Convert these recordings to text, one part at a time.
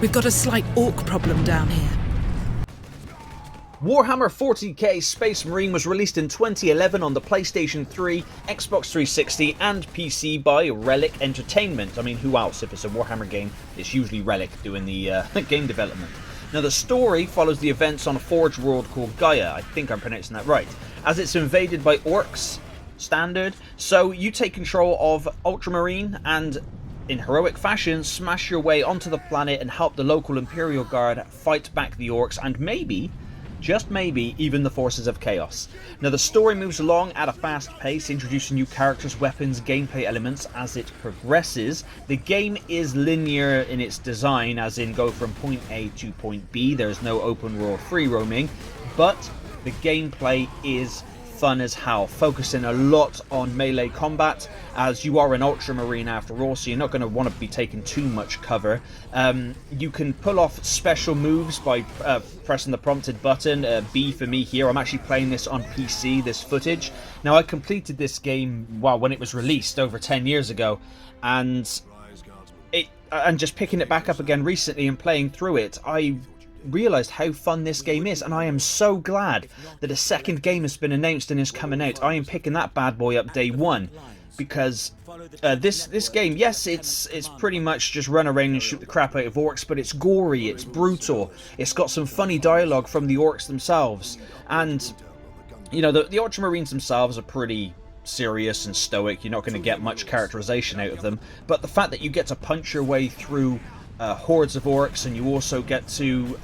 We've got a slight orc problem down here. Warhammer 40k Space Marine was released in 2011 on the PlayStation 3, Xbox 360 and PC by Relic Entertainment. I mean, who else? If it's a Warhammer game, it's usually Relic doing the game development. Now, the story follows the events on a forge world called Gaia. I think I'm pronouncing that right. As it's invaded by orcs, standard, so you take control of Ultramarine and, in heroic fashion, smash your way onto the planet and help the local Imperial Guard fight back the orcs and maybe, just maybe, even the forces of chaos. Now, the story moves along at a fast pace, introducing new characters, weapons, gameplay elements as it progresses. The game is linear in its design, as in go from point A to point B. There's no open world free roaming, but the gameplay is fun as hell, focusing a lot on melee combat, as you are an Ultramarine after all, so you're not going to want to be taking too much cover. You can pull off special moves by pressing the prompted button, B for me here. I'm actually playing this on PC, this footage. Now, I completed this game, well, when it was released over 10 years ago, and just picking it back up again recently and playing through it, I realised how fun this game is, and I am so glad that a second game has been announced and is coming out. I am picking that bad boy up day one, because this game, yes, it's pretty much just run around and shoot the crap out of orcs, but it's gory, it's brutal, it's got some funny dialogue from the orcs themselves, and you know, the Ultramarines themselves are pretty serious and stoic. You're not going to get much characterization out of them, but the fact that you get to punch your way through hordes of orcs, and you also get to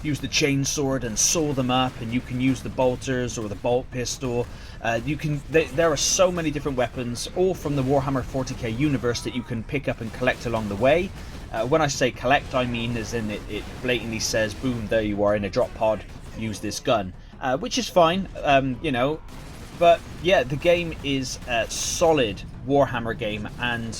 use the chainsword and saw them up, and you can use the bolters or the bolt pistol. There are so many different weapons, all from the Warhammer 40k universe, that you can pick up and collect along the way. When I say collect, I mean as in it blatantly says, boom, there you are in a drop pod, use this gun, which is fine, you know. But yeah, the game is a solid Warhammer game, and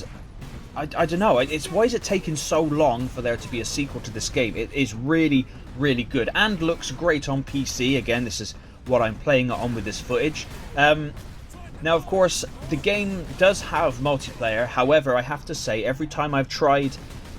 I don't know, why is it taking so long for there to be a sequel to this game? It is really, really good and looks great on PC. Again, this is what I'm playing it on with this footage. Now, of course, the game does have multiplayer. However, I have to say, every time I've tried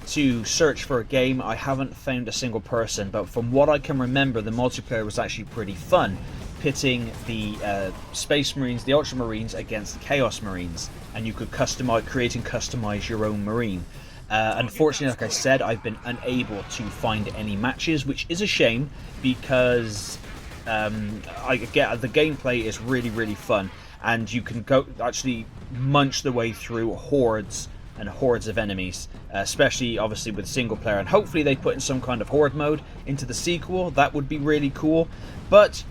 to search for a game, I haven't found a single person. But from what I can remember, the multiplayer was actually pretty fun, pitting the Space Marines, the Ultramarines, against the Chaos Marines, and you could create and customize your own Marine. Unfortunately, like I said, I've been unable to find any matches, which is a shame, because I get the gameplay is really, really fun, and you can actually munch the way through hordes and hordes of enemies, especially obviously with single player, and hopefully they put in some kind of horde mode into the sequel. That would be really cool. But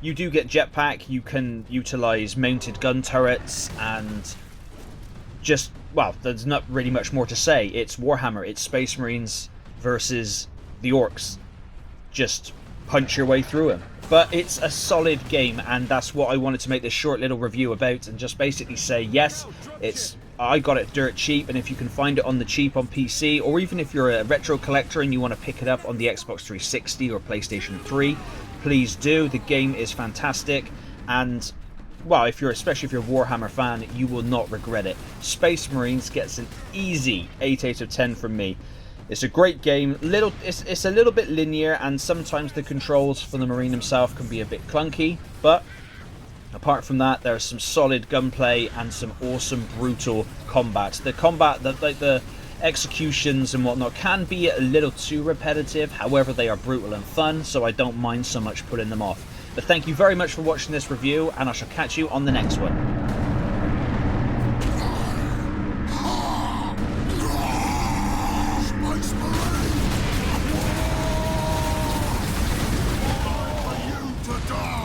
you do get jetpack, you can utilize mounted gun turrets, and just, well, there's not really much more to say. It's Warhammer, it's Space Marines versus the orcs. Just punch your way through them. But it's a solid game, and that's what I wanted to make this short little review about, and just basically say, yes, I got it dirt cheap, and if you can find it on the cheap on PC, or even if you're a retro collector and you want to pick it up on the Xbox 360 or PlayStation 3, please do. The game is fantastic, and well, especially if you're a Warhammer fan, you will not regret it. Space Marines gets an easy 8 out of 10 from me. It's a great game. It's a little bit linear, and sometimes the controls for the Marine himself can be a bit clunky, but apart from that, there's some solid gunplay and some awesome brutal combat. The combat, the executions and whatnot, can be a little too repetitive. However, they are brutal and fun, so I don't mind so much putting them off. But thank you very much for watching this review, and I shall catch you on the next one. To die!